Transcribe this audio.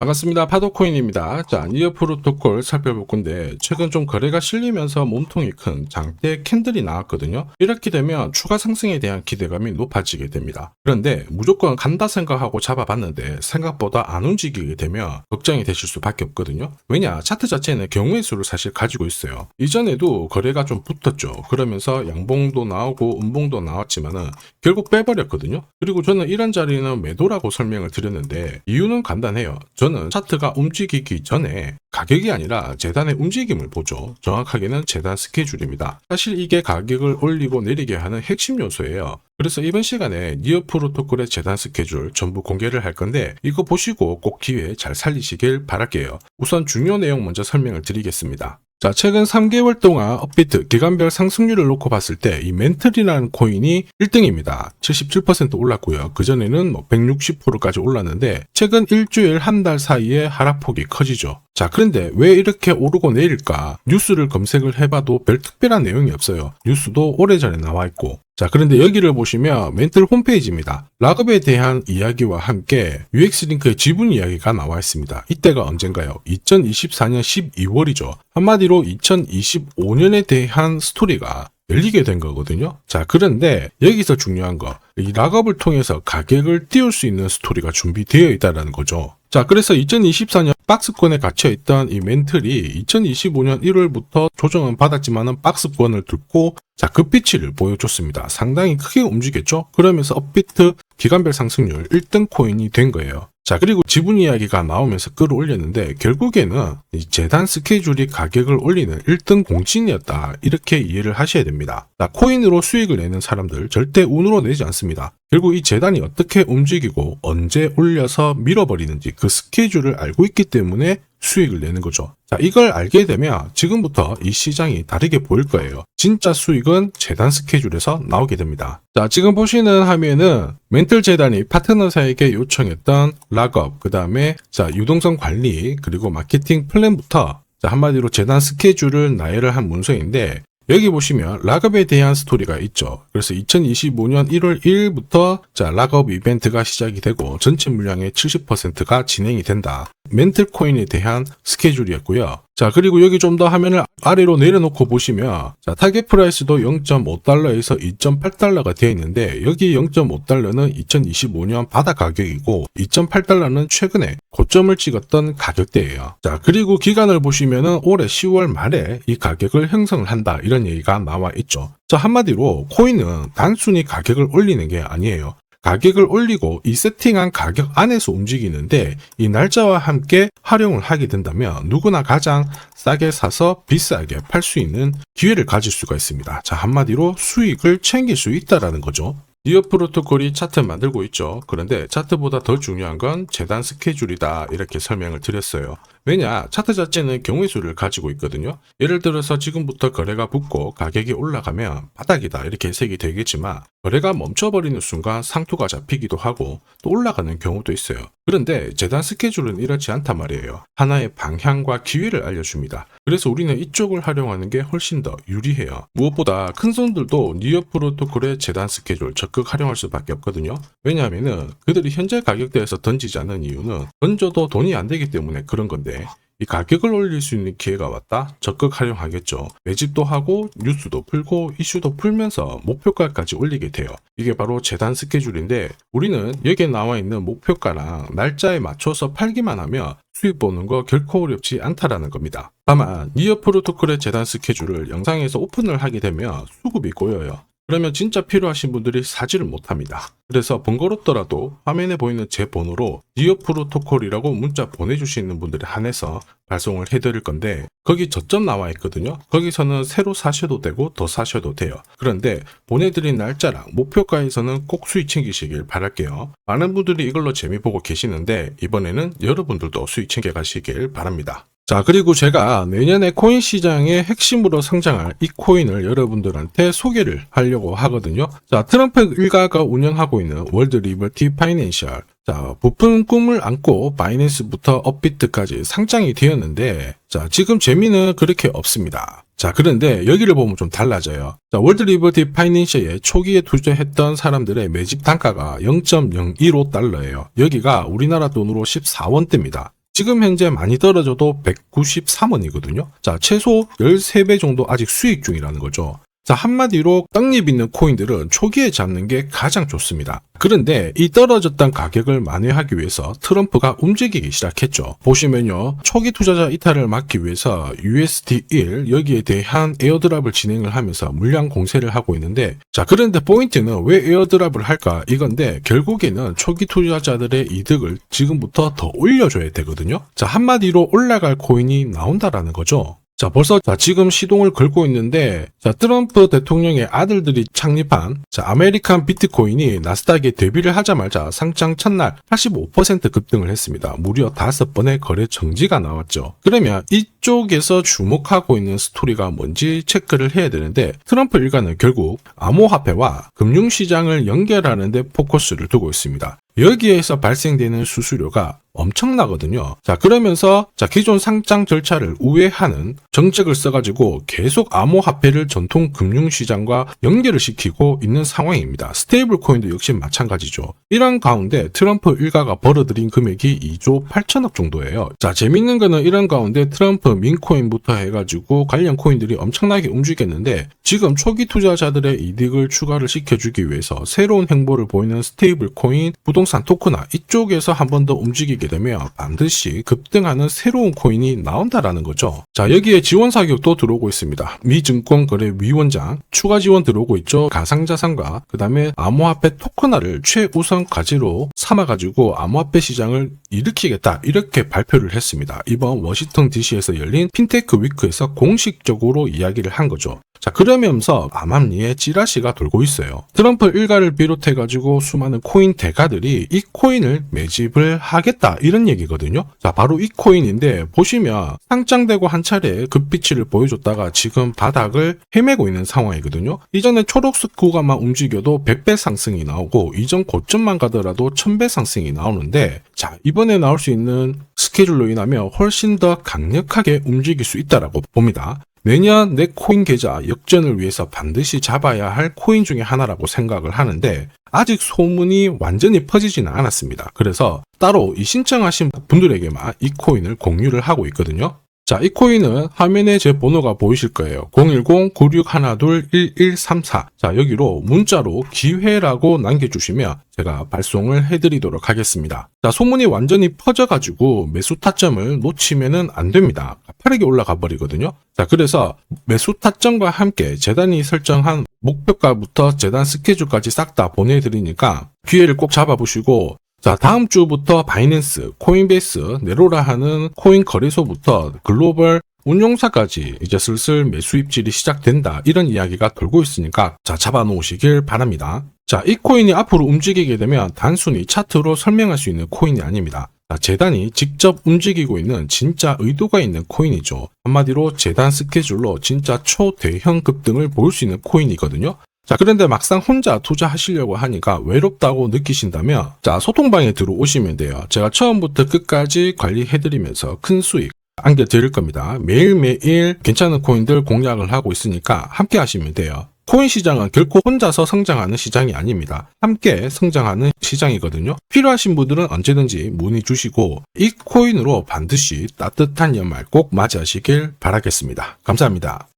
반갑습니다. 파도코인입니다. 자, 니어 프로토콜 살펴볼 건데 최근 좀 거래가 실리면서 몸통이 큰 장대 캔들이 나왔거든요. 이렇게 되면 추가 상승에 대한 기대감이 높아지게 됩니다. 그런데 무조건 간다 생각하고 잡아봤는데 생각보다 안 움직이게 되면 걱정이 되실 수밖에 없거든요. 왜냐, 차트 자체는 경우의 수를 사실 가지고 있어요. 이전에도 거래가 좀 붙었죠. 그러면서 양봉도 나오고 음봉도 나왔지만은 결국 빼버렸거든요. 그리고 저는 이런 자리는 매도라고 설명을 드렸는데 이유는 간단해요. 저는 차트가 움직이기 전에 가격이 아니라 재단의 움직임을 보죠. 정확하게는 재단 스케줄입니다. 사실 이게 가격을 올리고 내리게 하는 핵심 요소예요. 그래서 이번 시간에 니어 프로토콜의 재단 스케줄 전부 공개를 할 건데 이거 보시고 꼭 기회 잘 살리시길 바랄게요. 우선 중요 내용 먼저 설명을 드리겠습니다. 자, 최근 3개월 동안 업비트 기간별 상승률을 놓고 봤을 때 이 멘틀이라는 코인이 1등입니다. 77% 올랐고요. 그전에는 160%까지 올랐는데 최근 일주일 한 달 사이에 하락폭이 커지죠. 자, 그런데 왜 이렇게 오르고 내릴까? 뉴스를 검색을 해봐도 별 특별한 내용이 없어요. 뉴스도 오래전에 나와 있고. 자, 그런데 여기를 보시면 멘틀 홈페이지입니다. 락업에 대한 이야기와 함께 UX링크의 지분 이야기가 나와 있습니다. 이때가 언젠가요? 2024년 12월이죠. 한마디로 2025년에 대한 스토리가 열리게 된 거거든요. 자, 그런데 여기서 중요한 거, 이 락업을 통해서 가격을 띄울 수 있는 스토리가 준비되어 있다는 거죠. 자, 그래서 2024년 박스권에 갇혀있던 이 멘틀이 2025년 1월부터 조정은 받았지만은 박스권을 뚫고 자, 급비치를 보여줬습니다. 상당히 크게 움직였죠? 그러면서 업비트 기간별 상승률 1등 코인이 된 거예요. 자, 그리고 지분 이야기가 나오면서 끌어올렸는데 결국에는 이 재단 스케줄이 가격을 올리는 1등 공신이었다. 이렇게 이해를 하셔야 됩니다. 자, 코인으로 수익을 내는 사람들 절대 운으로 내지 않습니다. 결국 이 재단이 어떻게 움직이고 언제 올려서 밀어버리는지 그 스케줄을 알고 있기 때문에 수익을 내는 거죠. 자, 이걸 알게 되면 지금부터 이 시장이 다르게 보일 거예요. 진짜 수익은 재단 스케줄에서 나오게 됩니다. 자, 지금 보시는 화면은 멘틀 재단이 파트너사에게 요청했던 락업, 그 다음에 자, 유동성 관리, 그리고 마케팅 플랜부터 자, 한마디로 재단 스케줄을 나열을 한 문서인데 여기 보시면 락업에 대한 스토리가 있죠. 그래서 2025년 1월 1일부터 자, 락업 이벤트가 시작이 되고 전체 물량의 70%가 진행이 된다. 멘틀 코인에 대한 스케줄이었고요. 자, 그리고 여기 좀 더 화면을 아래로 내려놓고 보시면 자, 타겟 프라이스도 0.5달러에서 2.8달러가 되어 있는데 여기 0.5달러는 2025년 바닥 가격이고 2.8달러는 최근에 고점을 찍었던 가격대예요. 자, 그리고 기간을 보시면은 올해 10월 말에 이 가격을 형성을 한다. 이런 얘기가 나와 있죠. 자, 한마디로 코인은 단순히 가격을 올리는 게 아니에요. 가격을 올리고 이 세팅한 가격 안에서 움직이는데 이 날짜와 함께 활용을 하게 된다면 누구나 가장 싸게 사서 비싸게 팔 수 있는 기회를 가질 수가 있습니다. 자, 한마디로 수익을 챙길 수 있다라는 거죠. 니어 프로토콜이 차트 만들고 있죠. 그런데 차트보다 더 중요한 건 재단 스케줄이다. 이렇게 설명을 드렸어요. 왜냐, 차트 자체는 경우의 수를 가지고 있거든요. 예를 들어서 지금부터 거래가 붙고 가격이 올라가면 바닥이다 이렇게 해석이 되겠지만 거래가 멈춰버리는 순간 상투가 잡히기도 하고 또 올라가는 경우도 있어요. 그런데 재단 스케줄은 이렇지 않단 말이에요. 하나의 방향과 기회를 알려줍니다. 그래서 우리는 이쪽을 활용하는 게 훨씬 더 유리해요. 무엇보다 큰 손들도 니어 프로토콜의 재단 스케줄 적극 활용할 수밖에 없거든요. 왜냐하면은 그들이 현재 가격대에서 던지지 않는 이유는 던져도 돈이 안 되기 때문에 그런 건데 이 가격을 올릴 수 있는 기회가 왔다? 적극 활용하겠죠. 매집도 하고 뉴스도 풀고 이슈도 풀면서 목표가까지 올리게 돼요. 이게 바로 재단 스케줄인데 우리는 여기에 나와 있는 목표가랑 날짜에 맞춰서 팔기만 하면 수익 보는 거 결코 어렵지 않다라는 겁니다. 다만 니어 프로토콜의 재단 스케줄을 영상에서 오픈을 하게 되면 수급이 고여요. 그러면 진짜 필요하신 분들이 사지를 못합니다. 그래서 번거롭더라도 화면에 보이는 제 번호로 니어 프로토콜이라고 문자 보내주시는 분들에 한해서 발송을 해드릴 건데 거기 저점 나와 있거든요. 거기서는 새로 사셔도 되고 더 사셔도 돼요. 그런데 보내드린 날짜랑 목표가에서는 꼭 수익 챙기시길 바랄게요. 많은 분들이 이걸로 재미 보고 계시는데 이번에는 여러분들도 수익 챙겨 가시길 바랍니다. 자, 그리고 제가 내년에 코인 시장의 핵심으로 성장할 이 코인을 여러분들한테 소개를 하려고 하거든요. 자, 트럼프 일가가 운영하고 있는 월드 리버티 파이낸셜. 자, 부푼 꿈을 안고 바이낸스부터 업비트까지 상장이 되었는데 자, 지금 재미는 그렇게 없습니다. 자, 그런데 여기를 보면 좀 달라져요. 자, 월드 리버티 파이낸셜에 초기에 투자했던 사람들의 매집 단가가 0.015달러예요. 여기가 우리나라 돈으로 14원대입니다. 지금 현재 많이 떨어져도 193원이거든요. 자, 최소 13배 정도 아직 수익 중이라는 거죠. 자, 한마디로 떡잎 있는 코인들은 초기에 잡는 게 가장 좋습니다. 그런데 이 떨어졌던 가격을 만회하기 위해서 트럼프가 움직이기 시작했죠. 보시면요, 초기 투자자 이탈을 막기 위해서 USD1 여기에 대한 에어드랍을 진행을 하면서 물량 공세를 하고 있는데, 자, 그런데 포인트는 왜 에어드랍을 할까 이건데, 결국에는 초기 투자자들의 이득을 지금부터 더 올려줘야 되거든요. 자, 한마디로 올라갈 코인이 나온다라는 거죠. 자, 벌써 지금 시동을 걸고 있는데, 자, 트럼프 대통령의 아들들이 창립한 아메리칸 비트코인이 나스닥에 데뷔를 하자마자 상장 첫날 85% 급등을 했습니다. 무려 5번의 거래 정지가 나왔죠. 그러면 이쪽에서 주목하고 있는 스토리가 뭔지 체크를 해야 되는데, 트럼프 일가는 결국 암호화폐와 금융시장을 연결하는 데 포커스를 두고 있습니다. 여기에서 발생되는 수수료가 엄청나거든요. 자, 그러면서 기존 상장 절차를 우회하는 정책을 써가지고 계속 암호화폐를 전통 금융시장과 연결을 시키고 있는 상황입니다. 스테이블 코인도 역시 마찬가지죠. 이런 가운데 트럼프 일가가 벌어들인 금액이 2조 8천억 정도예요. 자, 재밌는 거는 이런 가운데 트럼프 민코인부터 해가지고 관련 코인들이 엄청나게 움직였는데, 지금 초기 투자자들의 이득을 추가를 시켜주기 위해서 새로운 행보를 보이는 스테이블 코인, 부동산 토크나 이쪽에서 한 번 더 움직이게 되면 반드시 급등하는 새로운 코인이 나온다라는 거죠. 자, 여기에 지원 사격도 들어오고 있습니다. 미 증권거래위원장 추가 지원 들어오고 있죠. 가상자산과 그 다음에 암호화폐 토큰화를 최우선 과제로 삼아가지고 암호화폐 시장을 일으키겠다, 이렇게 발표를 했습니다. 이번 워싱턴 DC에서 열린 핀테크 위크에서 공식적으로 이야기를 한 거죠. 자, 그러면서 암암리에 찌라시가 돌고 있어요. 트럼프 일가를 비롯해가지고 수많은 코인 대가들이 이 코인을 매집을 하겠다, 이런 얘기거든요. 자, 바로 이 코인인데, 보시면 상장되고 한 차례 급비치를 보여줬다가 지금 바닥을 헤매고 있는 상황이거든요. 이전에 초록색 구간만 움직여도 100배 상승이 나오고, 이전 고점만 가더라도 1000배 상승이 나오는데, 자, 이번에 나올 수 있는 스케줄로 인하면 훨씬 더 강력하게 움직일 수 있다라고 봅니다. 내년 내 코인 계좌 역전을 위해서 반드시 잡아야 할 코인 중에 하나라고 생각을 하는데, 아직 소문이 완전히 퍼지지는 않았습니다. 그래서 따로 이 신청하신 분들에게만 이 코인을 공유를 하고 있거든요. 자, 이 코인은 화면에 제 번호가 보이실 거예요. 010-9612-1134. 자, 여기로 문자로 기회라고 남겨주시면 제가 발송을 해드리도록 하겠습니다. 자, 소문이 완전히 퍼져가지고 매수 타점을 놓치면은 안 됩니다. 빠르게 올라가 버리거든요. 자, 그래서 매수 타점과 함께 재단이 설정한 목표가부터 재단 스케줄까지 싹 다 보내드리니까 기회를 꼭 잡아보시고, 자, 다음 주부터 바이낸스, 코인베이스, 네로라 하는 코인 거래소부터 글로벌 운용사까지 이제 슬슬 매수 입질이 시작된다, 이런 이야기가 돌고 있으니까 자, 잡아놓으시길 바랍니다. 자, 이 코인이 앞으로 움직이게 되면 단순히 차트로 설명할 수 있는 코인이 아닙니다. 자, 재단이 직접 움직이고 있는 진짜 의도가 있는 코인이죠. 한마디로 재단 스케줄로 진짜 초대형 급등을 보일 수 있는 코인이거든요. 자, 그런데 막상 혼자 투자하시려고 하니까 외롭다고 느끼신다면, 자, 소통방에 들어오시면 돼요. 제가 처음부터 끝까지 관리해드리면서 큰 수익 안겨드릴 겁니다. 매일매일 괜찮은 코인들 공략을 하고 있으니까 함께 하시면 돼요. 코인 시장은 결코 혼자서 성장하는 시장이 아닙니다. 함께 성장하는 시장이거든요. 필요하신 분들은 언제든지 문의 주시고, 이 코인으로 반드시 따뜻한 연말 꼭 맞이하시길 바라겠습니다. 감사합니다.